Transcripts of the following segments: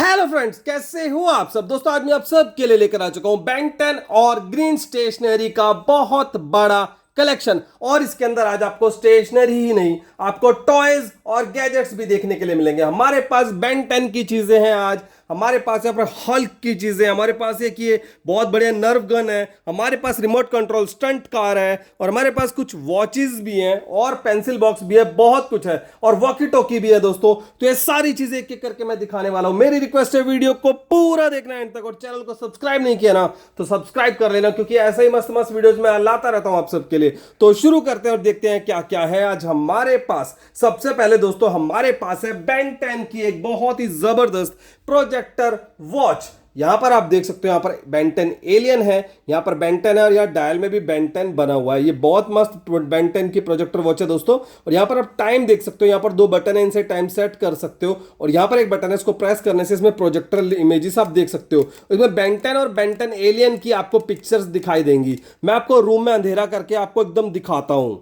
Hello friends, कैसे हो आप सब दोस्तों। आज मैं आप सब के लिए लेकर आ चुका हूं बेन 10 और ग्रीन स्टेशनरी का बहुत बड़ा कलेक्शन। और इसके अंदर आज आपको स्टेशनरी ही नहीं, आपको टॉयज और गैजेट्स भी देखने के लिए मिलेंगे। हमारे पास बेन 10 की चीजें हैं आज, हमारे पास यहाँ पर हल्क की चीजें, हमारे पास एक ये बहुत बढ़िया नर्व गन है, हमारे पास रिमोट कंट्रोल स्टंट कार है, और हमारे पास कुछ वॉचेस भी हैं और पेंसिल बॉक्स भी है, बहुत कुछ है, और वॉकी टॉकी भी है दोस्तों। तो ये सारी चीजें एक एक करके मैं दिखाने वाला हूं। मेरी रिक्वेस्ट है वीडियो को पूरा देखना एंड तक, और चैनल को सब्सक्राइब नहीं किया ना तो सब्सक्राइब कर लेना, क्योंकि ऐसे ही मस्त मस्त वीडियोस मैं लाता रहता हूं आप सबके लिए। तो शुरू करते हैं और देखते हैं क्या क्या है आज हमारे पास। सबसे पहले दोस्तों हमारे पास है बेन 10 की एक बहुत ही जबरदस्त प्रोजेक्टर वॉच। यहां पर आप देख सकते हो, यहां पर बेन 10 एलियन है, यहां पर बेन 10 है, और यहां डायल में भी बेन 10 बना हुआ है। ये बहुत मस्त बेन 10 की प्रोजेक्टर वॉच है दोस्तों। और यहां पर आप टाइम देख सकते हो, यहां पर दो बटन है, इनसे टाइम सेट कर सकते हो, और यहां पर एक बटन है, इसको प्रेस करने से इसमें प्रोजेक्टर इमेजेस आप देख सकते हो। इसमें बेन 10 और बेन 10 एलियन की आपको पिक्चर्स दिखाई देंगी। मैं आपको रूम में अंधेरा करके आपको एकदम दिखाता हूं।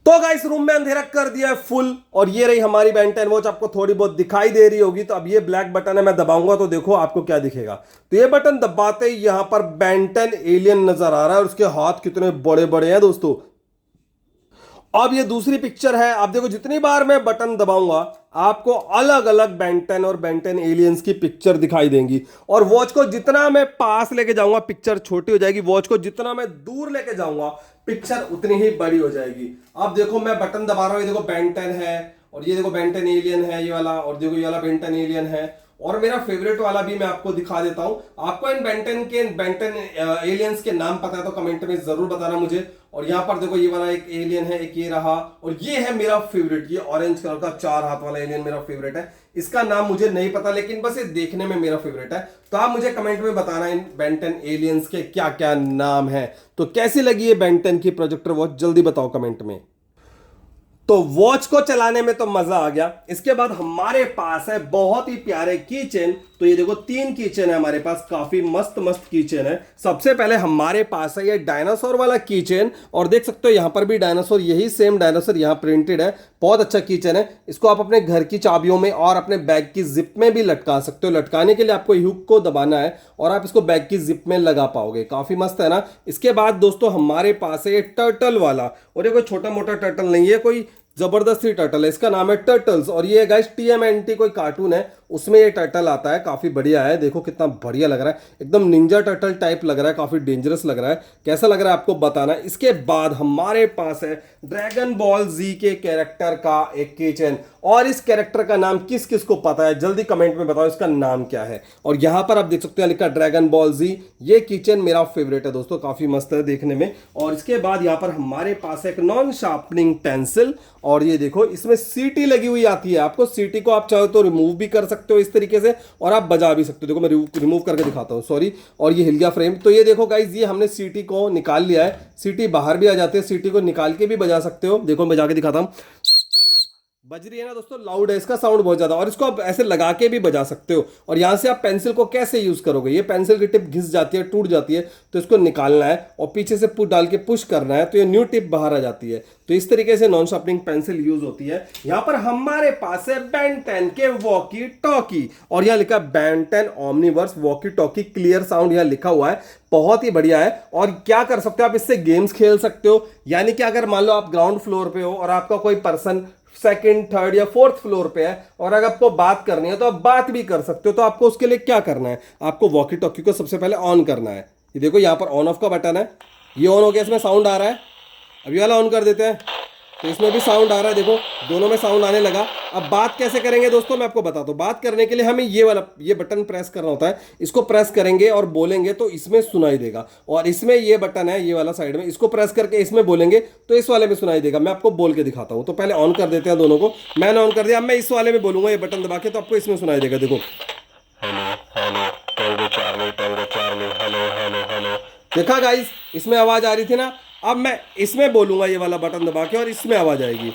तो गाइस, रूम में अंधेरा कर दिया है फुल, और ये रही हमारी बेन 10 वॉच। आपको थोड़ी बहुत दिखाई दे रही होगी। तो अब ये ब्लैक बटन है, मैं दबाऊंगा तो देखो आपको क्या दिखेगा। तो ये बटन दबाते ही यहां पर बेन 10 एलियन नजर आ रहा है, और उसके हाथ कितने बड़े बड़े हैं दोस्तों। अब ये दूसरी पिक्चर है, आप देखो जितनी बार मैं बटन दबाऊंगा आपको अलग अलग बेन 10 और बेन 10 एलियंस की पिक्चर दिखाई देंगी। और वॉच को जितना मैं पास लेके जाऊंगा पिक्चर छोटी हो जाएगी, वॉच को जितना मैं दूर लेके जाऊंगा पिक्चर उतनी ही बड़ी हो जाएगी। अब देखो मैं बटन दबा रहा हूं, ये देखो बेन 10 है, और ये देखो बेन 10 एलियन है ये वाला, और देखो ये वाला बेन 10 एलियन है, और मेरा फेवरेट वाला भी मैं आपको दिखा देता हूं। आपको इन बेन 10 एलियंस के नाम पता है तो कमेंट में जरूर बताना मुझे। और यहां पर देखो ये वाला एक एलियन है, एक ये रहा, और ये है मेरा फेवरेट, ये ऑरेंज कलर का 4 हाथ वाला एलियन मेरा फेवरेट है। इसका नाम मुझे नहीं पता, लेकिन बस ये देखने में मेरा फेवरेट है। तो आप मुझे कमेंट में बताना इन बेन 10 एलियंस के क्या क्या नाम है। तो कैसी लगी ये बेन 10 की प्रोजेक्टर वॉच, जल्दी बताओ कमेंट में। तो वॉच को चलाने में तो मजा आ गया। इसके बाद हमारे पास है बहुत ही प्यारे की चेन। तो ये देखो 3 की चेन है हमारे पास, काफी मस्त मस्त की चेन है। सबसे पहले हमारे पास है ये डायनासोर वाला की चेन, और देख सकते हो यहां पर भी डायनासोर, यही सेम डायनासोर यहां प्रिंटेड है। बहुत अच्छा की चेन है। इसको आप अपने घर की चाबियों में और अपने बैग की जिप में भी लटका सकते हो। लटकाने के लिए आपको हुक को दबाना है और आप इसको बैग की जिप में लगा पाओगे। काफी मस्त है ना। इसके बाद दोस्तों हमारे पास है ये टर्टल वाला, और ये कोई छोटा मोटा टर्टल नहीं है, कोई जबरदस्ती टर्टल है। इसका नाम है टर्टल्स, और ये गाइस TMNT कोई कार्टून है उसमें ये टर्टल आता है। काफी बढ़िया है, देखो कितना बढ़िया लग रहा है, एकदम निंजा टर्टल टाइप लग रहा है, काफी डेंजरस लग रहा है। कैसा लग रहा है आपको बताना। इसके बाद हमारे पास है ड्रैगन बॉल जी के कैरेक्टर का एक किचन, और इस कैरेक्टर का नाम किस किस को पता है जल्दी कमेंट में बताओ इसका नाम क्या है। और यहां पर आप देख सकते हैं लिखा ड्रैगन बॉल जी। ये किचन मेरा फेवरेट है दोस्तों, काफी मस्त है देखने में। और इसके बाद यहां पर हमारे पास एक नॉन शार्पनिंग पेंसिल, और ये देखो इसमें सीटी लगी हुई आती है। आपको सीटी को आप चाहो तो रिमूव भी कर सकते हो इस तरीके से, और आप बजा भी सकते हो। देखो मैं रिमूव करके दिखाता हूं, सॉरी। और ये हिल गया फ्रेम। तो ये देखो गाइज, ये हमने सीटी को निकाल लिया है। सीटी बाहर भी आ जाती है, सीटी को निकाल के भी बजा सकते हो। देखो मैं बजा के दिखाता हूं, बज रही है ना दोस्तों, लाउड है इसका साउंड बहुत ज्यादा। और इसको आप ऐसे लगा के भी बजा सकते हो। और यहां से आप पेंसिल को कैसे यूज करोगे, ये पेंसिल की टिप घिस जाती है, टूट जाती है, तो इसको निकालना है और पीछे से डाल के पुश करना है, तो ये न्यू टिप बाहर आ जाती है। तो इस तरीके से नॉन शार्पनिंग पेंसिल यूज होती है। यहां पर हमारे पास है बेन 10 के वॉकी टॉकी, और यहां लिखा Ben 10 Omniverse walkie talkie clear sound यहां लिखा हुआ है। बहुत ही बढ़िया है। और क्या कर सकते हो आप इससे, गेम्स खेल सकते हो। यानी कि अगर मान लो आप ग्राउंड फ्लोर पे हो और आपका कोई पर्सन सेकंड, थर्ड या फोर्थ फ्लोर पे है, और अगर आपको बात करनी है तो आप बात भी कर सकते हो। तो आपको उसके लिए क्या करना है, आपको वॉकी टॉकी को सबसे पहले ऑन करना है। ये देखो यहां पर ऑन ऑफ का बटन है, ये ऑन हो गया, इसमें साउंड आ रहा है। अभी वाला ऑन कर देते हैं, तो इसमें भी साउंड आ रहा है, देखो दोनों में साउंड आने लगा। अब बात कैसे करेंगे दोस्तों, मैं आपको बताता हूं। बात करने के लिए हमें ये बटन प्रेस करना होता है। इसको प्रेस करेंगे और बोलेंगे तो इसमें सुनाई देगा। और इसमें ये बटन है, ये वाला साइड में, इसको प्रेस करके इसमें बोलेंगे तो इस वाले में सुनाई देगा। मैं आपको बोल के दिखाता हूं। तो पहले ऑन कर देते हैं दोनों को। मैंने ऑन कर दिया, अब मैं इस वाले में बोलूंगा ये बटन दबा के, तो आपको इसमें सुनाई देगा। देखो देखा गाइस, इसमें आवाज आ रही थी ना। अब मैं इसमें बोलूंगा ये वाला बटन दबा के, और इसमें आवाज आएगी।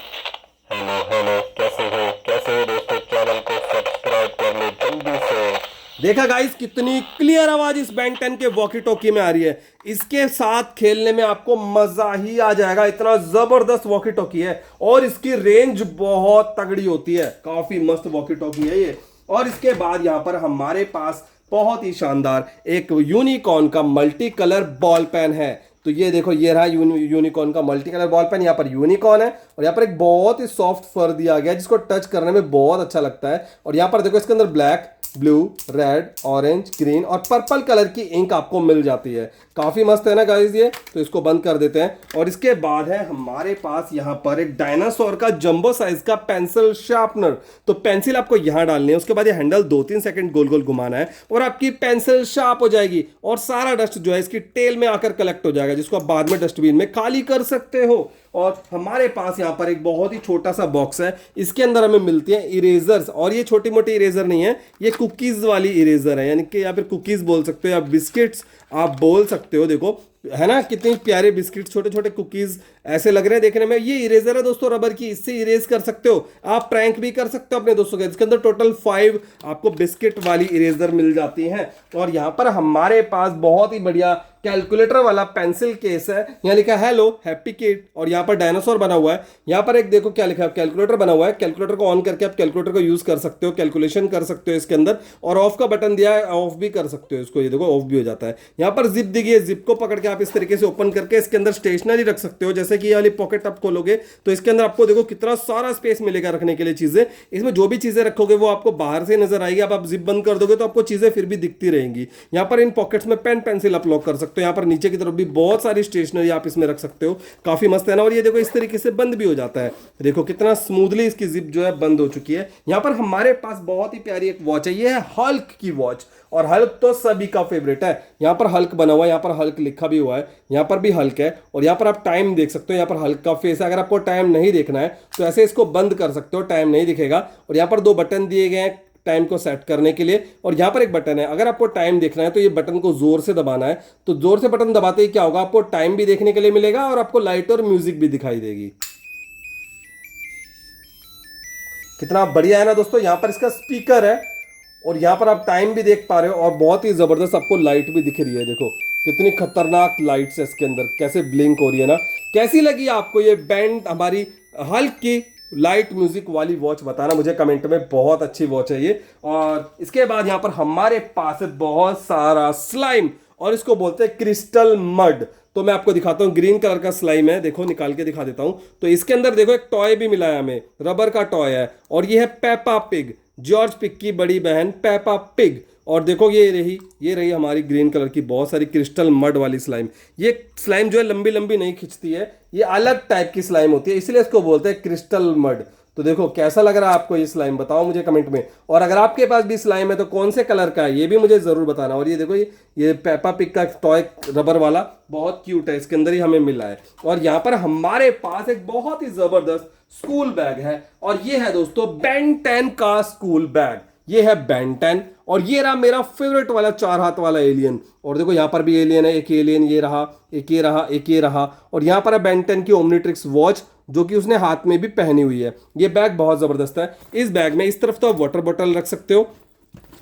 हेलो, कैसे हो दोस्तों, चैनल को सब्सक्राइब कर लो जल्दी से। देखा गाइस, कितनी क्लियर आवाज इस बेन 10 के वॉकी टॉकी में आ रही है। इसके साथ खेलने में आपको मजा ही आ जाएगा, इतना जबरदस्त वॉकी टॉकी है। और इसकी रेंज बहुत तगड़ी होती है, काफी मस्त वॉकी टॉकी है ये। और इसके बाद यहाँ पर हमारे पास बहुत ही शानदार एक यूनिकॉर्न का मल्टी कलर बॉल पेन है। तो ये देखो, ये रहा यूनिकॉर्न का मल्टी कलर बॉल पेन। यहाँ पर यूनिकॉर्न है और यहाँ पर एक बहुत ही सॉफ्ट फर दिया गया है जिसको टच करने में बहुत अच्छा लगता है। और यहाँ पर देखो इसके अंदर black, blue, red, orange, green और पर्पल कलर की इंक आपको मिल जाती है। काफी मस्त है ना गाइस ये। तो इसको बंद कर देते हैं और इसके बाद है हमारे पास यहाँ पर एक डायनासोर का जंबो साइज का पेंसिल शार्पनर। तो पेंसिल आपको यहाँ डालनी है, उसके बाद ये हैंडल 2-3 सेकंड गोल गोल घुमाना है और आपकी पेंसिल शार्प हो जाएगी और सारा डस्ट जो है इसकी टेल में आकर कलेक्ट हो जाएगा, जिसको आप बाद में डस्टबिन में खाली कर सकते हो। और हमारे पास यहाँ पर एक बहुत ही छोटा सा बॉक्स है, इसके अंदर हमें मिलती है इरेजर्स। और ये छोटी मोटी इरेजर नहीं है, ये कुकीज वाली इरेजर है, यानी कि या फिर कुकीज बोल सकते हो या बिस्किट्स आप बोल सकते हो। देखो है ना कितने प्यारे बिस्किट, छोटे छोटे कुकीज ऐसे लग रहे हैं देखने में। ये इरेजर है दोस्तों रबर की, इससे इरेज कर सकते हो, आप प्रैंक भी कर सकते हो अपने दोस्तों के। इसके अंदर टोटल 5 आपको बिस्किट वाली इरेजर मिल जाती हैं। और यहाँ पर हमारे पास बहुत ही बढ़िया कैलकुलेटर वाला पेंसिल केस है, यहाँ लिखा है हेलो हैप्पी किड और यहाँ पर डायनासोर बना हुआ है। यहाँ पर एक देखो क्या लिखा है, कैलकुलेटर बना हुआ है। कैलकुलेटर को ऑन करके आप कैलकुलेटर को यूज कर सकते हो, कैलकुलेशन कर सकते हो इसके अंदर। और ऑफ का बटन दिया है, ऑफ भी कर सकते हो इसको, ये देखो ऑफ भी हो जाता है। यहाँ पर जिप दी गई है, जिप को पकड़ के आप इस तरीके से ओपन करके इसके अंदर स्टेशनरी रख सकते हो। जैसे कि ये वाली पॉकेट आप खोलोगे तो इसके अंदर आपको देखो कितना सारा स्पेस मिलेगा रखने के लिए चीजें। इसमें जो भी चीजें रखोगे वो आपको बाहर से नजर आएगी। आप जिप बंद कर दोगे तो आपको चीजें फिर भी दिखती रहेंगी। यहाँ पर इन पॉकेट्स में पेन पेंसिल आप लॉक कर सकते हो। यहाँ पर नीचे की तरफ भी बहुत सारी स्टेशनरी आप इसमें रख सकते हो, काफी मस्त है ना। और ये देखो इस तरीके से बंद भी हो जाता है, देखो कितना स्मूथली इसकी जिप जो है बंद हो चुकी है। यहाँ पर हमारे पास बहुत ही प्यारी एक वॉच है, ये है हल्क की वॉच। और हल्क तो सभी का फेवरेट है। यहाँ पर हल्क बना हुआ है, यहाँ पर हल्क लिखा भी हुआ है, यहाँ पर भी हल्क है। और यहाँ पर आप टाइम देख सकते हो, यहाँ पर हल्क का फेस है। अगर आपको टाइम नहीं देखना है तो ऐसे इसको बंद कर सकते हो, टाइम नहीं दिखेगा। और यहाँ पर 2 बटन दिए गए हैं टाइम को सेट करने के लिए। और यहाँ पर एक बटन है, अगर आपको टाइम देखना है तो ये बटन को जोर से दबाना है। तो जोर से बटन दबाते ही क्या होगा, आपको टाइम भी देखने के लिए मिलेगा और आपको लाइट और म्यूजिक भी दिखाई देगी। कितना बढ़िया है ना दोस्तों। यहाँ पर इसका स्पीकर है और यहाँ पर आप टाइम भी देख पा रहे हो और बहुत ही जबरदस्त आपको लाइट भी दिख रही है। देखो कितनी खतरनाक लाइट्स है इसके अंदर, कैसे ब्लिंक हो रही है ना। कैसी लगी आपको ये बैंड हमारी हल्क की लाइट म्यूजिक वाली वॉच, बताना मुझे कमेंट में। बहुत अच्छी वॉच है ये। और इसके बाद यहाँ पर हमारे पास है बहुत सारा स्लाइम और इसको बोलते हैं क्रिस्टल मड। तो मैं आपको दिखाता हूँ, ग्रीन कलर का स्लाइम है, देखो निकाल के दिखा देता हूँ। तो इसके अंदर देखो एक टॉय भी मिला है हमें, रबर का टॉय है। और ये है पेपा पिग, जॉर्ज पिग की बड़ी बहन पेपा पिग। और देखो ये रही हमारी ग्रीन कलर की बहुत सारी क्रिस्टल मड वाली स्लाइम। ये स्लाइम जो है लंबी लंबी नहीं खिंचती है, ये अलग टाइप की स्लाइम होती है, इसलिए इसको बोलते हैं क्रिस्टल मड। तो देखो कैसा लग रहा है आपको ये स्लाइम, बताओ मुझे कमेंट में। और अगर आपके पास भी स्लाइम है तो कौन से कलर का है ये भी मुझे जरूर बताना। और ये देखो ये पेपा पिग का टॉय रबर वाला बहुत क्यूट है, इसके अंदर ही हमें मिला है। और यहाँ पर हमारे पास एक बहुत ही जबरदस्त स्कूल बैग है और ये है दोस्तों बेन 10 का स्कूल बैग। ये है बेन 10 और ये रहा मेरा फेवरेट वाला 4 हाथ वाला एलियन। और देखो यहाँ पर भी एलियन है, एक एलियन ये रहा, एक ये रहा, एक ये रहा। और यहाँ पर है बेन 10 की ओमनीट्रिक्स वॉच जो कि उसने हाथ में भी पहनी हुई है। ये बैग बहुत जबरदस्त है। इस बैग में इस तरफ तो आप वाटर बॉटल रख सकते हो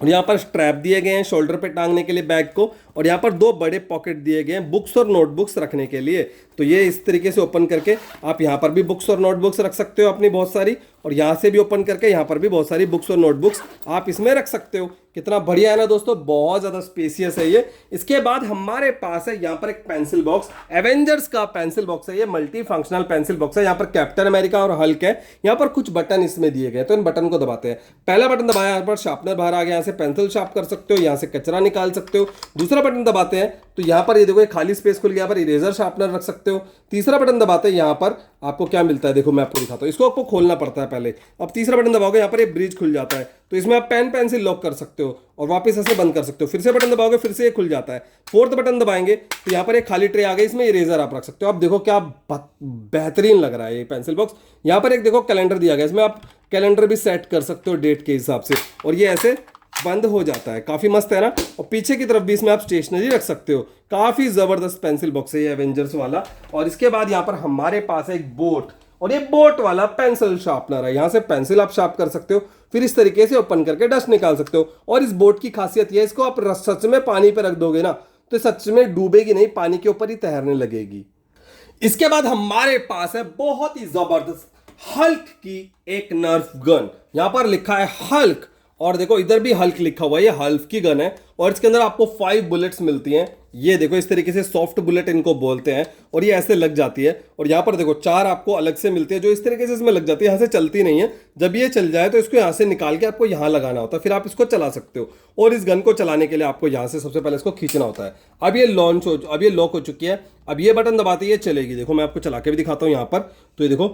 और यहाँ पर स्ट्रैप दिए गए हैं शोल्डर पे टांगने के लिए बैग को। और यहाँ पर 2 बड़े पॉकेट दिए गए हैं बुक्स और नोटबुक्स रखने के लिए। तो ये इस तरीके से ओपन करके आप यहाँ पर भी बुक्स और नोटबुक्स रख सकते हो अपनी बहुत सारी, और यहाँ से भी ओपन करके यहाँ पर भी बहुत सारी बुक्स और नोटबुक्स आप इसमें रख सकते हो। कितना बढ़िया है ना दोस्तों, बहुत ज्यादा स्पेसियस है ये। इसके बाद हमारे पास है यहाँ पर एक पेंसिल बॉक्स, एवेंजर्स का पेंसिल बॉक्स है ये, मल्टी फंक्शनल पेंसिल बॉक्स है। यहाँ पर कैप्टन अमेरिका और हल्क है। यहाँ पर कुछ बटन इसमें दिए गए, तो इन बटन को दबाते हैं। पहला बटन दबाया, यहाँ पर शार्पनर बाहर आ गया, यहाँ से पेंसिल शार्प कर सकते हो, यहाँ से कचरा निकाल सकते हो। दूसरा बटन दबाते हैं तो यहाँ पर ये देखो एक खाली स्पेस खुल गया, यहाँ पर इरेजर शार्पनर रख सकते हो। तीसरा बटन दबाते हैं, यहाँ पर आपको क्या मिलता है देखो मैं आपको दिखाता हूँ, इसको आपको खोलना पड़ता है पहले। अब तीसरा बटन दबाओगे यहाँ पर ये ब्रिज खुल जाता है, तो इसमें आप पेन पेंसिल लॉक कर सकते हो और वापस ऐसे बंद कर सकते हो। फिर से बटन दबाओगे फिर से ये खुल जाता है। फोर्थ बटन दबाएंगे तो यहाँ पर एक खाली ट्रे आ गई, इसमें इरेजर आप रख सकते हो। अब देखो क्या बेहतरीन लग रहा है ये पेंसिल बॉक्स। यहाँ पर एक देखो कैलेंडर दिया गया, इसमें आप कैलेंडर भी सेट कर सकते हो डेट के हिसाब से, और ये ऐसे बंद हो जाता है, काफी मस्त है ना। और पीछे की तरफ भी इसमें आप स्टेशनरी रख सकते हो। काफी जबरदस्त पेंसिल बॉक्स है ये एवेंजर्स वाला। और इसके बाद यहाँ पर हमारे पास है एक बोट, और ये बोट वाला पेंसिल शार्पनर है। यहाँ से पेंसिल आप शार्प कर सकते हो, फिर इस तरीके से ओपन करके डस्ट निकाल सकते हो। और इस बोट की खासियत यह है, इसको आप सच में पानी पे रख दोगे ना तो सच में डूबेगी नहीं, पानी के ऊपर ही तैरने लगेगी। इसके बाद हमारे पास है बहुत ही जबरदस्त हल्क की एक नर्फ गन। यहां पर लिखा है हल्क और देखो इधर भी हल्क लिखा हुआ है, ये हल्क की गन है और इसके अंदर आपको 5 बुलेट्स मिलती हैं। ये देखो इस तरीके से सॉफ्ट बुलेट इनको बोलते हैं और ये ऐसे लग जाती है। और यहाँ पर देखो 4 आपको अलग से मिलती है जो इस तरीके से इसमें लग जाती है, यहाँ से चलती नहीं है। जब ये चल जाए तो इसको यहाँ से निकाल के आपको यहाँ लगाना होता है, फिर आप इसको चला सकते हो। और इस गन को चलाने के लिए आपको यहाँ से सबसे पहले इसको खींचना होता है। अब ये लॉक हो चुकी है। अब ये बटन दबाते ही ये चलेगी। देखो मैं आपको चला के भी दिखाता हूँ यहाँ पर। तो ये देखो,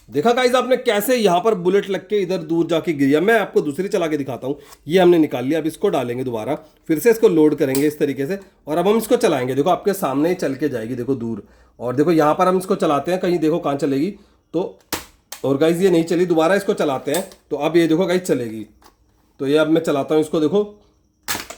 देखा गाइस आपने कैसे यहां पर बुलेट लग के इधर दूर जाके गिरी है। मैं आपको दूसरी चला के दिखाता हूं। ये हमने निकाल लिया। अब इसको डालेंगे दोबारा, फिर से इसको लोड करेंगे इस तरीके से और अब हम इसको चलाएंगे। देखो आपके सामने ही चल के जाएगी, देखो दूर। और देखो यहां पर हम इसको चलाते हैं, कहीं देखो कहां चलेगी। तो और गाइस ये नहीं चली, दोबारा इसको चलाते हैं तो अब ये देखो गाइस चलेगी। तो ये अब मैं चलाता हूं इसको, देखो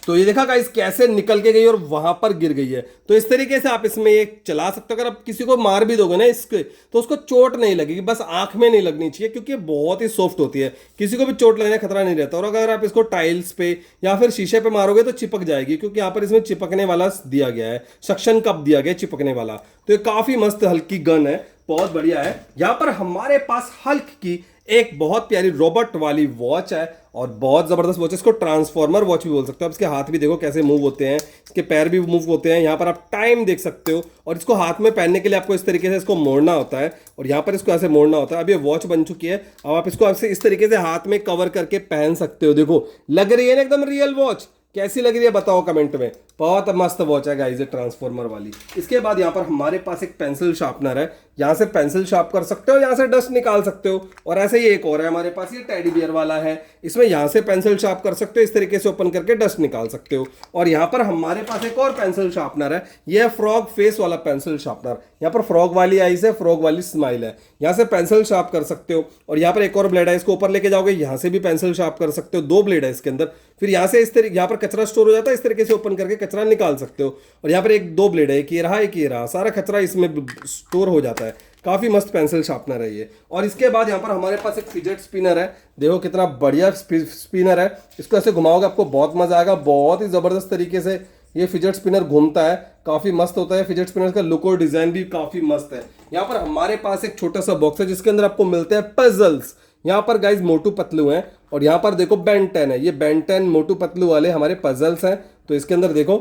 तो ये देखा गाइस कैसे निकल के गई और वहां पर गिर गई है। तो इस तरीके से आप इसमें ये चला सकते हो। अगर आप किसी को मार भी दोगे ना इसके, तो उसको चोट नहीं लगेगी, बस आंख में नहीं लगनी चाहिए क्योंकि बहुत ही सॉफ्ट होती है, किसी को भी चोट लगने का खतरा नहीं रहता। और अगर आप इसको टाइल्स पे या फिर शीशे पे मारोगे तो चिपक जाएगी, क्योंकि यहाँ पर इसमें चिपकने वाला दिया गया है, सक्शन कप दिया गया है चिपकने वाला। तो ये काफी मस्त हल्की गन है, बहुत बढ़िया है। यहाँ पर हमारे पास हल्क की एक बहुत प्यारी रोबोट वाली वॉच है और बहुत जबरदस्त वॉच है। इसको ट्रांसफॉर्मर वॉच भी बोल सकते हो। आप इसके हाथ भी देखो कैसे मूव होते हैं, इसके पैर भी मूव होते हैं। यहाँ पर आप टाइम देख सकते हो और इसको हाथ में पहनने के लिए आपको इस तरीके से इसको मोड़ना होता है और यहाँ पर इसको ऐसे मोड़ना होता है। अब ये वॉच बन चुकी है। अब आप इसको ऐसे इस तरीके से हाथ में कवर करके पहन सकते हो। देखो लग रही है ना एकदम रियल वॉच। कैसी लग रही है बताओ कमेंट में। बहुत मस्त वॉच है गाइस, ट्रांसफॉर्मर वाली। इसके बाद यहाँ पर हमारे पास एक पेंसिल शार्पनर है। यहाँ से पेंसिल शार्प कर सकते हो, यहाँ से डस्ट निकाल सकते हो। और ऐसे ही एक और है हमारे पास, ये टेडी बियर वाला है। इसमें यहाँ से पेंसिल शार्प कर सकते हो, इस तरीके से ओपन करके डस्ट निकाल सकते हो। और यहाँ पर हमारे पास एक और पेंसिल शार्पनर है, ये है फ्रॉग फेस वाला पेंसिल शार्पनर। यहाँ पर फ्रॉग वाली आईज है, फ्रॉग वाली स्माइल है। यहाँ से पेंसिल शार्प कर सकते हो। और यहाँ पर एक और ब्लेड है, इसको ऊपर लेके जाओगे, यहाँ से भी पेंसिल शार्प कर सकते हो। 2 ब्लेड है इसके अंदर। फिर यहाँ से इस तरीके, यहाँ पर कचरा स्टोर हो जाता है, इस तरीके से ओपन करके कचरा निकाल सकते हो। और यहाँ पर 2 ब्लेड है, एक ये रहा एक ये रहा, सारा कचरा इसमें स्टोर हो जाता है। काफी मस्त पेंसिल शार्पनर है ये। और इसके बाद यहाँ पर हमारे पास एक फिजेट स्पिनर है। देखो कितना बढ़िया स्पिनर है। इसको ऐसे घुमाओगे आपको बहुत मजा आएगा। बहुत ही जबरदस्त तरीके से ये फिजेट स्पिनर घूमता है, काफी मस्त होता है। फिजेट स्पिनर का लुक और डिजाइन भी काफी मस्त है। यहाँ पर हमारे पास एक छोटा सा बॉक्स है जिसके अंदर आपको मिलते हैं पजल्स। यहाँ पर गाइज मोटू पतलू हैं और यहाँ पर देखो बेन 10 है। ये बेन 10 मोटू पतलू वाले हमारे पजल्स हैं। तो इसके अंदर देखो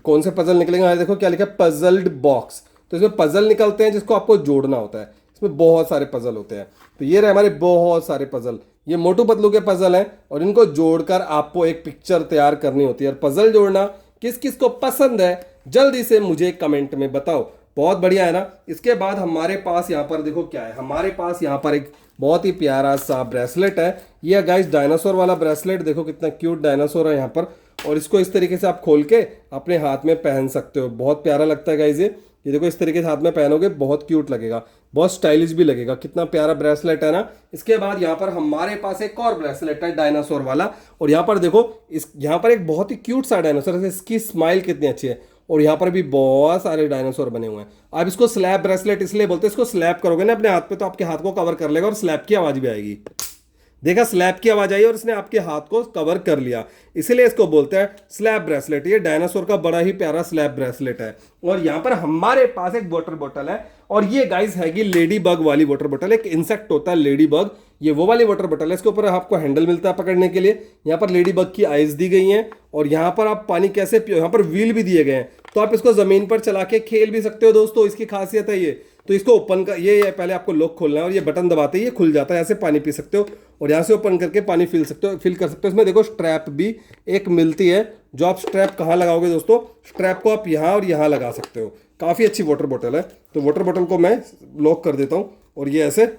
कौन से पजल निकलेंगे। देखो क्या लिखा है, पजल्ड बॉक्स। तो इसमें पजल निकलते हैं जिसको आपको जोड़ना होता है। इसमें बहुत सारे पजल होते हैं। तो ये रहे हमारे बहुत सारे पजल, ये मोटू पतलू के पजल हैं और इनको जोड़कर आपको एक पिक्चर तैयार करनी होती है। और पजल जोड़ना किस किस को पसंद है जल्दी से मुझे कमेंट में बताओ। बहुत बढ़िया है ना। इसके बाद हमारे पास यहाँ पर देखो क्या है, हमारे पास यहाँ पर एक बहुत ही प्यारा सा ब्रेसलेट है। ये गाइस डायनासोर वाला ब्रेसलेट, देखो कितना क्यूट डायनासोर है यहाँ पर। और इसको इस तरीके से आप खोल के अपने हाथ में पहन सकते हो। बहुत प्यारा लगता है गाइस ये देखो इस तरीके से हाथ में पहनोगे, बहुत क्यूट लगेगा, बहुत स्टाइलिश भी लगेगा। कितना प्यारा ब्रेसलेट है ना। इसके बाद यहाँ पर हमारे पास एक और ब्रेसलेट है डायनासोर वाला। और यहाँ पर देखो यहाँ पर एक बहुत ही क्यूट सा डायनासोर है, इसकी स्माइल कितनी अच्छी है। और यहाँ पर भी बहुत सारे डायनासोर बने हुए हैं। आप इसको स्लैब ब्रेसलेट इसलिए बोलते हैं, इसको स्लैब करोगे ना अपने हाथ पे तो आपके हाथ को कवर कर लेगा और स्लैब की आवाज भी आएगी। देखा, स्लैब की आवाज आई और इसने आपके हाथ को कवर कर लिया, इसीलिए इसको बोलते हैं स्लैब ब्रेसलेट। ये डायनासोर का बड़ा ही प्यारा स्लैब ब्रेसलेट है। और यहाँ पर हमारे पास एक वाटर बॉटल है और ये गाइस हैगी लेडी बग वाली वाटर बॉटल। एक इंसेक्ट होता है लेडी बग, ये वो वाली वाटर बॉटल है। इसके ऊपर आपको हैंडल मिलता है पकड़ने के लिए। यहाँ पर लेडी बग की आइज दी गई हैं और यहाँ पर आप पानी कैसे पियो, यहाँ पर व्हील भी दिए गए हैं, तो आप इसको जमीन पर चला के खेल भी सकते हो दोस्तों। इसकी खासियत है ये। तो इसको ओपन कर, ये पहले आपको लॉक खोलना है और ये बटन दबाते ही ये खुल जाता है। ऐसे पानी पी सकते हो और यहाँ से ओपन करके पानी फिल कर सकते हो। इसमें देखो स्ट्रैप भी एक मिलती है, जो आप स्ट्रैप कहाँ लगाओगे दोस्तों, स्ट्रैप को आप यहाँ और यहाँ लगा सकते हो। काफ़ी अच्छी वाटर बॉटल है। तो वाटर बॉटल को मैं लॉक कर देता हूँ और ये ऐसे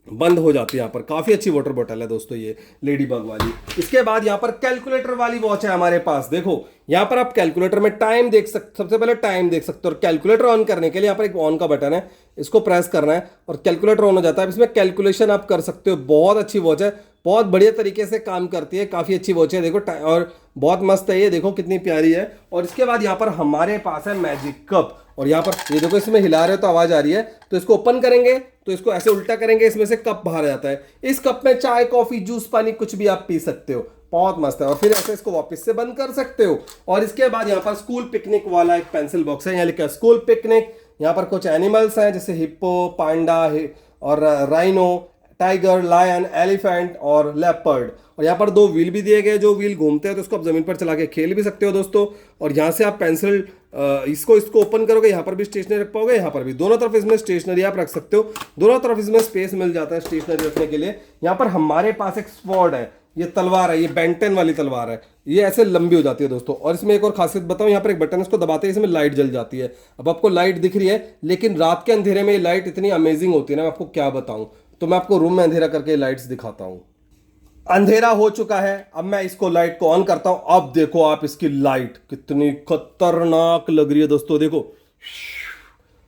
बंद हो जाती है। यहाँ पर काफी अच्छी वाटर बॉटल है दोस्तों ये लेडी बग वाली। इसके बाद यहाँ पर कैलकुलेटर वाली वॉच है हमारे पास। देखो यहाँ पर आप कैलकुलेटर में टाइम देख सकते, सबसे पहले टाइम देख सकते हो। और कैलकुलेटर ऑन करने के लिए यहाँ पर एक ऑन का बटन है, इसको प्रेस करना है और कैलकुलेटर ऑन हो जाता है। इसमें कैलकुलेशन आप कर सकते हो। बहुत अच्छी वॉच है, बहुत बढ़िया तरीके से काम करती है, काफी अच्छी वॉच है। देखो और बहुत मस्त है ये, देखो कितनी प्यारी है। और इसके बाद यहाँ पर हमारे पास है मैजिक कप। और यहाँ पर ये देखो इसमें हिला रहे हो तो आवाज आ रही है। तो इसको ओपन करेंगे तो इसको ऐसे उल्टा करेंगे, इसमें से कप बाहर आ जाता है। इस कप में चाय, कॉफी, जूस, पानी कुछ भी आप पी सकते हो। बहुत मस्त है। और फिर ऐसे इसको वापस से बंद कर सकते हो। और इसके बाद यहाँ पर स्कूल पिकनिक वाला एक पेंसिल बॉक्स है, यहाँ लिखा है स्कूल पिकनिक। यहाँ पर कुछ एनिमल्स हैं जैसे हिप्पो, पांडा और राइनो, टाइगर, लायन, एलिफेंट और लेपर्ड। और यहाँ पर दो व्हील भी दिए गए, जो व्हील घूमते हैं तो उसको आप जमीन पर चला के खेल भी सकते हो दोस्तों। और यहाँ से आप पेंसिल इसको ओपन करोगे, यहाँ पर भी स्टेशनरी रख पाओगे, यहाँ पर भी, दोनों तरफ इसमें स्टेशनरी आप रख सकते हो, दोनों तरफ इसमें स्पेस मिल जाता है स्टेशनरी रखने के लिए। यहाँ पर हमारे पास एक स्वॉर्ड है, ये तलवार है, ये बेंटन वाली तलवार है, ये ऐसे लंबी हो जाती है दोस्तों। और इसमें एक और खासियत बताऊं, यहाँ पर एक बटन इसको दबाते हैं, इसमें लाइट जल जाती है। अब आपको लाइट दिख रही है, लेकिन रात के अंधेरे में ये लाइट इतनी अमेजिंग होती है ना, मैं आपको क्या बताऊं। तो मैं आपको रूम में अंधेरा करके लाइट्स दिखाता हूं। अंधेरा हो चुका है, अब मैं इसको लाइट को ऑन करता हूं। अब देखो आप इसकी लाइट कितनी खतरनाक लग रही है दोस्तों, देखो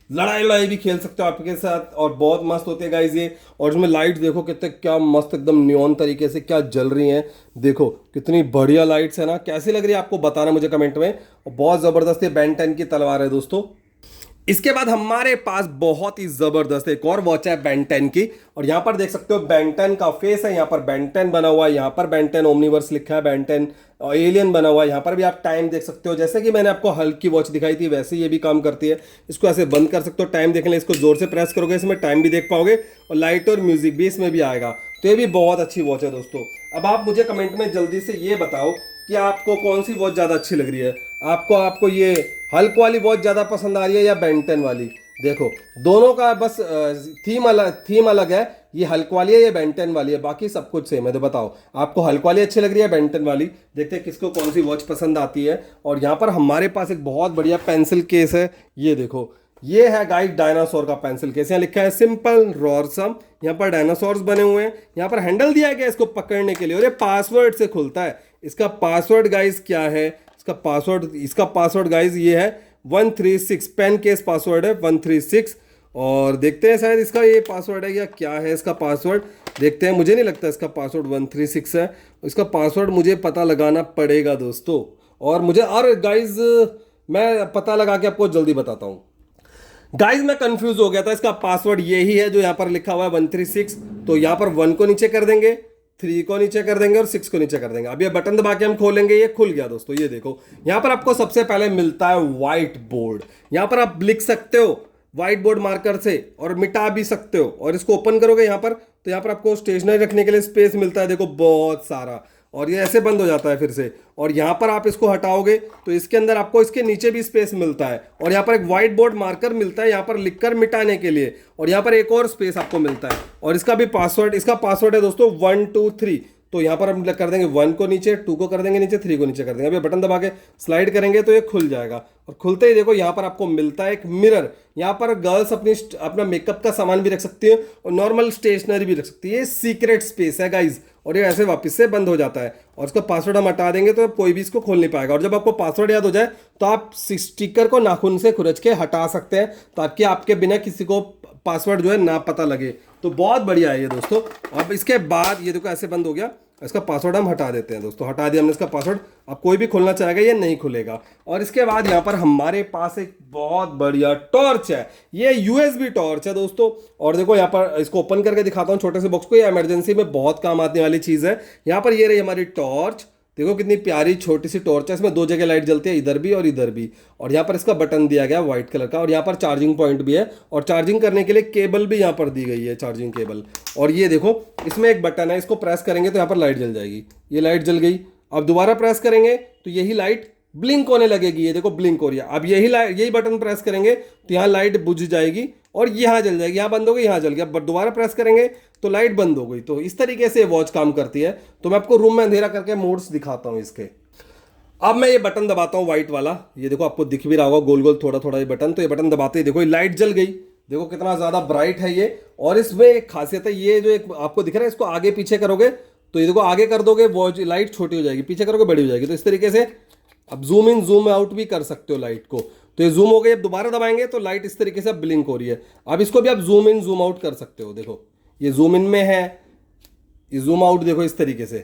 लड़ाई लड़ाई भी खेल सकते हो आपके साथ, और बहुत मस्त होते हैं गाइज ये। और इसमें लाइट देखो कितने क्या मस्त एकदम नियॉन तरीके से क्या जल रही हैं, देखो कितनी बढ़िया लाइट्स है ना। कैसी लग रही है आपको बताना मुझे कमेंट में। और बहुत जबरदस्त ये बेन 10 की तलवार है दोस्तों। इसके बाद हमारे पास बहुत ही जबरदस्त एक और वॉच है बेन 10 की, और यहां पर देख सकते हो बेन 10 का फेस है, यहां पर बेन 10 बना हुआ है, यहां पर बेन 10 ओमनीवर्स लिखा है, बेन 10 एलियन बना हुआ है। यहां पर भी आप टाइम देख सकते हो, जैसे कि मैंने आपको हल्क की वॉच दिखाई थी वैसे ये भी काम करती है। इसको ऐसे बंद कर सकते हो, टाइम देखने, इसको जोर से प्रेस करोगे इसमें टाइम भी देख पाओगे, और लाइट और म्यूजिक भी इसमें भी आएगा। तो ये भी बहुत अच्छी वॉच है दोस्तों। अब आप मुझे कमेंट में जल्दी से ये बताओ कि आपको कौन सी वॉच ज्यादा अच्छी लग रही है। आपको ये हल्क वाली वॉच ज्यादा पसंद आ रही है या बेन 10 वाली। देखो दोनों का बस थीम अलग है, ये हल्क वाली है, ये बेन 10 वाली है, बाकी सब कुछ सेम है। तो बताओ आपको हल्क वाली अच्छी लग रही है बेन 10 वाली। देखते हैं किसको कौन सी वॉच पसंद आती है। और यहाँ पर हमारे पास एक बहुत बढ़िया पेंसिल केस है, ये देखो, ये है गाइस डायनासोर का पेंसिल केस। यहाँ लिखा है सिंपल रॉरसम, यहाँ पर डायनासोर्स बने हुए हैं, यहाँ पर हैंडल दिया गया इसको पकड़ने के लिए, और ये पासवर्ड से खुलता है। इसका पासवर्ड गाइस क्या है, इसका पासवर्ड गाइस ये है 136, पेन केस पासवर्ड है 136। और देखते हैं शायद इसका ये पासवर्ड है या क्या है इसका पासवर्ड, देखते हैं। मुझे नहीं लगता इसका पासवर्ड 136 है, इसका पासवर्ड मुझे पता लगाना पड़ेगा दोस्तों। और गाइज मैं पता लगा के आपको जल्दी बताता हूँ। गाइज मैं कंफ्यूज हो गया था, इसका पासवर्ड यही है जो यहाँ पर लिखा हुआ है 136। तो यहाँ पर 1 को नीचे कर देंगे, 3 को नीचे कर देंगे और 6 को नीचे कर देंगे। अब ये बटन दबा के हम खोलेंगे, ये खुल गया दोस्तों। ये देखो यहाँ पर आपको सबसे पहले मिलता है व्हाइट बोर्ड, यहाँ पर आप लिख सकते हो व्हाइट बोर्ड मार्कर से और मिटा भी सकते हो। और इसको ओपन करोगे यहाँ पर, तो यहाँ पर आपको स्टेशनरी रखने के लिए स्पेस मिलता है, देखो बहुत सारा। और ये ऐसे बंद हो जाता है फिर से, और यहाँ पर आप इसको हटाओगे तो इसके अंदर आपको इसके नीचे भी स्पेस मिलता है, और यहाँ पर एक व्हाइट बोर्ड मार्कर मिलता है यहाँ पर लिखकर मिटाने के लिए, और यहाँ पर एक और स्पेस आपको मिलता है। और इसका पासवर्ड है दोस्तों 1 2 3। तो यहाँ पर हम कर देंगे 1 को नीचे, 2 को कर देंगे नीचे, 3 को नीचे कर देंगे। अभी बटन दबा के स्लाइड करेंगे तो ये खुल जाएगा, और खुलते ही देखो यहाँ पर आपको मिलता है एक मिरर। यहाँ पर गर्ल्स अपना मेकअप का सामान भी रख सकती है और नॉर्मल स्टेशनरी भी रख सकती है। ये सीक्रेट स्पेस है गाइज, और ये ऐसे वापस से बंद हो जाता है। और इसका पासवर्ड हम हटा देंगे तो कोई भी इसको खोल नहीं पाएगा। और जब आपको पासवर्ड याद हो जाए तो आप स्टिकर को नाखून से खुरच के हटा सकते हैं, ताकि आपके बिना किसी को पासवर्ड जो है ना पता लगे। तो बहुत बढ़िया है ये दोस्तों। अब इसके बाद ये देखो ऐसे बंद हो गया, इसका पासवर्ड हम हटा देते हैं दोस्तों। हटा दिया हमने इसका पासवर्ड, अब कोई भी खोलना चाहेगा ये नहीं खुलेगा। और इसके बाद यहाँ पर हमारे पास एक बहुत बढ़िया टॉर्च है, ये यूएसबी टॉर्च है दोस्तों। और देखो यहाँ पर इसको ओपन करके दिखाता हूँ छोटे से बॉक्स को, ये इमरजेंसी में बहुत काम आने वाली चीज़ है। यहाँ पर ये रही हमारी टॉर्च, देखो कितनी प्यारी छोटी सी टॉर्च है, इसमें 2 जगह लाइट जलती है, इधर भी और इधर भी। और यहाँ पर इसका बटन दिया गया व्हाइट कलर का, और यहाँ पर चार्जिंग पॉइंट भी है, और चार्जिंग करने के लिए केबल भी यहाँ पर दी गई है, चार्जिंग केबल। और ये देखो इसमें एक बटन है, इसको प्रेस करेंगे तो यहाँ पर लाइट जल जाएगी, ये लाइट जल गई। अब दोबारा प्रेस करेंगे तो यही लाइट ब्लिंक होने लगेगी, ये देखो ब्लिंक हो रही है। अब यही बटन प्रेस करेंगे तो यहाँ लाइट बुझ जाएगी और यहाँ जल जाएगी, यहाँ बंद हो गई, यहाँ जल गया। बट दोबारा प्रेस करेंगे तो लाइट बंद हो गई। तो इस तरीके से वॉच काम करती है। तो मैं आपको रूम में अंधेरा करके मोड्स दिखाता हूँ इसके। अब मैं ये बटन दबाता हूँ व्हाइट वाला, ये देखो आपको दिख भी रहा होगा गोल गोल थोड़ा थोड़ा ये बटन। तो ये बटन दबाते ही देखो ये लाइट जल गई, देखो कितना ज्यादा ब्राइट है ये। और इसमें एक खासियत है, ये जो एक आपको दिख रहा है, इसको आगे पीछे करोगे तो ये देखो आगे कर दोगे वॉच लाइट छोटी हो जाएगी, पीछे करोगे बड़ी हो जाएगी। तो इस तरीके से अब जूम इन जूम आउट भी कर सकते हो लाइट को। तो ये जूम हो गई, अब दोबारा दबाएंगे तो लाइट इस तरीके से ब्लिंक हो रही है। अब इसको भी आप जूम इन जूम आउट कर सकते हो, देखो ये जूम इन में है, ये जूम आउट देखो इस तरीके से,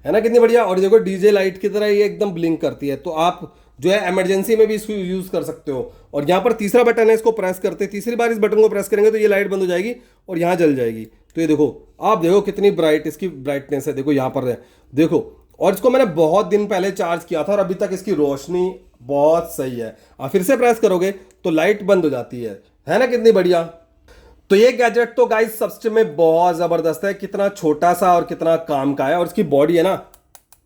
है ना कितनी बढ़िया। और देखो डीजे लाइट की तरह ये एकदम ब्लिंक करती है। तो आप जो है इमरजेंसी में भी इसको यूज कर सकते हो। और यहाँ पर तीसरा बटन है, इसको प्रेस करते तीसरी बार इस बटन को प्रेस करेंगे तो ये लाइट बंद हो जाएगी और यहाँ जल जाएगी। तो ये देखो आप देखो कितनी ब्राइट इसकी ब्राइटनेस है, देखो यहाँ पर है देखो। और इसको मैंने बहुत दिन पहले चार्ज किया था और अभी तक इसकी रोशनी बहुत सही है। आप फिर से प्रेस करोगे तो लाइट बंद हो जाती है ना कितनी बढ़िया। तो ये गैजेट तो गाइस सबसे में बहुत जबरदस्त है, कितना छोटा सा और कितना काम का है, और इसकी बॉडी है ना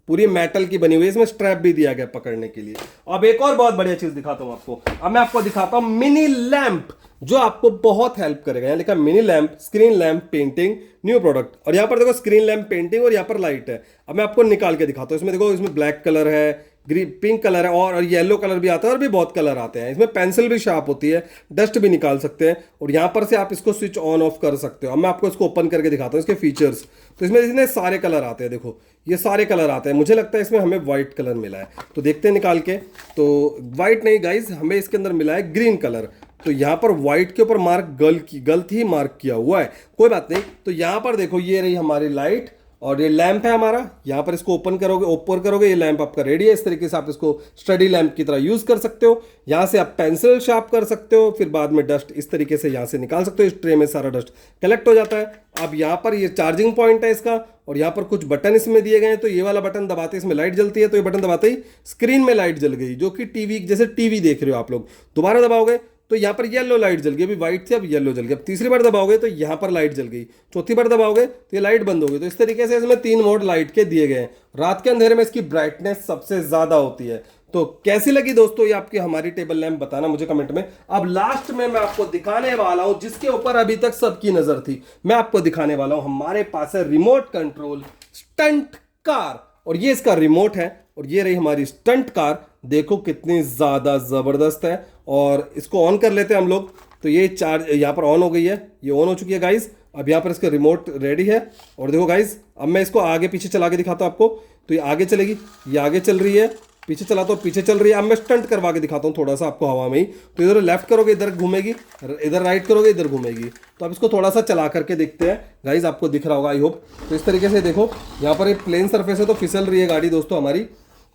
पूरी मेटल की बनी हुई है, इसमें स्ट्रैप भी दिया गया पकड़ने के लिए। अब एक और बहुत बढ़िया चीज दिखाता हूं आपको। अब मैं आपको दिखाता हूं मिनी लैंप, जो आपको बहुत हेल्प करेगा। यहां लिखा mini lamp, screen lamp painting, new product, और यहां पर देखो स्क्रीन लैंप पेंटिंग और यहां पर लाइट है। अब मैं आपको निकाल के दिखाता हूं। इसमें देखो, इसमें ब्लैक कलर है, ग्रीन पिंक कलर है, और येलो कलर भी आता है, और भी बहुत कलर आते हैं। इसमें पेंसिल भी शार्प होती है, डस्ट भी निकाल सकते हैं, और यहां पर से आप इसको स्विच ऑन ऑफ कर सकते हो। अब मैं आपको इसको ओपन करके दिखाता हूं इसके फीचर्स। तो इसमें इतने सारे कलर आते हैं, देखो ये सारे कलर आते हैं। मुझे लगता है इसमें हमें व्हाइट कलर मिला है, तो देखते हैं निकाल के। तो व्हाइट नहीं गाइज, हमें इसके अंदर मिला है ग्रीन कलर। तो यहां पर व्हाइट के ऊपर मार्क गलत ही मार्क किया हुआ है, कोई बात नहीं। तो यहां पर देखो, ये रही हमारी लाइट, और ये लैंप है हमारा। यहाँ पर इसको ओपन करोगे, ऊपर करोगे, ये लैंप आपका रेडी है। इस तरीके से आप इसको स्टडी लैंप की तरह यूज कर सकते हो। यहाँ से आप पेंसिल शार्प कर सकते हो, फिर बाद में डस्ट इस तरीके से यहाँ से निकाल सकते हो। इस ट्रे में सारा डस्ट कलेक्ट हो जाता है। अब यहाँ पर ये चार्जिंग पॉइंट है इसका, और यहाँ पर कुछ बटन इसमें दिए गए हैं। तो ये वाला बटन दबाते इसमें लाइट जलती है, तो ये बटन दबाते ही स्क्रीन में लाइट जल गई, जो कि टीवी, जैसे टीवी देख रहे हो आप लोग। दोबारा दबाओगे तो यहाँ पर येलो लाइट जल गई, अभी व्हाइट थी अब येलो जल गई। अब तीसरी बार दबाओगे तो यहाँ पर लाइट जल गई, चौथी बार दबाओगे तो ये लाइट बंद हो गई। तो इस तरीके से इसमें 3 मोड लाइट के दिए गए हैं। रात के अंधेरे में इसकी ब्राइटनेस सबसे ज्यादा होती है। तो कैसी लगी दोस्तों ये आपकी हमारी टेबल लैंप, बताना मुझे कमेंट में। अब लास्ट में मैं आपको दिखाने वाला हूं जिसके ऊपर अभी तक सबकी नजर थी, मैं आपको दिखाने वाला हूं। हमारे पास है रिमोट कंट्रोल स्टंट कार, और ये इसका रिमोट है, और ये रही हमारी स्टंट कार। देखो कितनी ज्यादा जबरदस्त है। और इसको ऑन कर लेते हैं हम लोग। तो ये चार्ज यहाँ पर ऑन हो गई है, ये ऑन हो चुकी है गाइज। अब यहाँ पर इसका रिमोट रेडी है, और देखो गाइज अब मैं इसको आगे पीछे चला के दिखाता हूँ आपको। तो ये आगे चलेगी, ये आगे चल रही है, पीछे चलाता हूँ पीछे चल रही है। अब मैं स्टंट करवा के दिखाता हूँ थोड़ा सा आपको हवा में ही। तो इधर लेफ्ट करोगे इधर घूमेगी, इधर राइट करोगे इधर घूमेगी। तो अब इसको थोड़ा सा चला करके देखते हैं गाइज, आपको दिख रहा होगा आई होप। तो इस तरीके से देखो, यहाँ पर एक प्लेन सरफेस है तो फिसल रही है गाड़ी दोस्तों हमारी।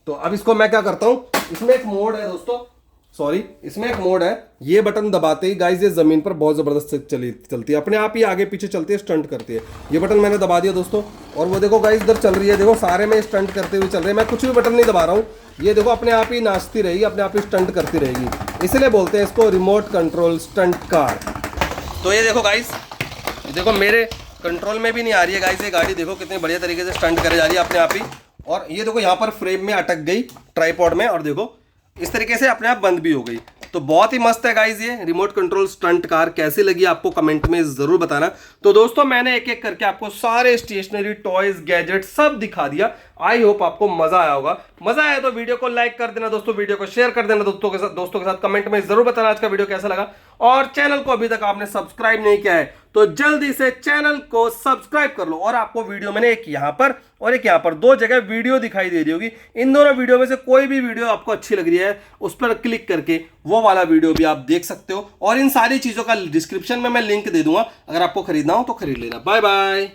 तो अब इसको मैं क्या करता हूँ, इसमें एक मोड है दोस्तों, सॉरी इसमें एक मोड है। ये बटन दबाते ही गाइज ये जमीन पर बहुत जबरदस्त चलती है, अपने आप ही आगे पीछे चलती है, स्टंट करती है। ये बटन मैंने दबा दिया दोस्तों, और वो देखो गाइज इधर चल रही है, देखो सारे में स्टंट करते हुए चल रहे हैं। मैं कुछ भी बटन नहीं दबा रहा हूँ, ये देखो अपने आप ही नाचती रहेगी, अपने आप ही स्टंट करती रहेगी। इसलिए बोलते हैं इसको रिमोट कंट्रोल स्टंट कार। तो ये देखो गाइज, देखो मेरे कंट्रोल में भी नहीं आ रही है गाइज ये गाड़ी, देखो कितने बढ़िया तरीके से स्टंट करे जा रही है अपने आप ही। और ये देखो यहाँ पर फ्रेम में अटक गई ट्राइपॉड में, और देखो इस तरीके से अपने आप बंद भी हो गई। तो बहुत ही मस्त है गाइज ये रिमोट कंट्रोल स्टंट कार। कैसी लगी आपको कमेंट में जरूर बताना। तो दोस्तों मैंने एक एक करके आपको सारे स्टेशनरी टॉयज गैजेट सब दिखा दिया। आई होप आपको मजा आया होगा। मजा आया तो वीडियो को लाइक कर देना दोस्तों, वीडियो को शेयर कर देना दोस्तों के साथ कमेंट में जरूर बताना आज का वीडियो कैसा लगा। और चैनल को अभी तक आपने सब्सक्राइब नहीं किया है तो जल्दी से चैनल को सब्सक्राइब कर लो। और आपको वीडियो मैंने एक यहां पर और एक यहां पर 2 जगह वीडियो दिखाई दे रही होगी। इन दोनों वीडियो में से कोई भी वीडियो आपको अच्छी लग रही है उस पर क्लिक करके वो वाला वीडियो भी आप देख सकते हो। और इन सारी चीजों का डिस्क्रिप्शन में मैं लिंक दे दूंगा, अगर आपको खरीदना हो तो खरीद लेना। Bye bye.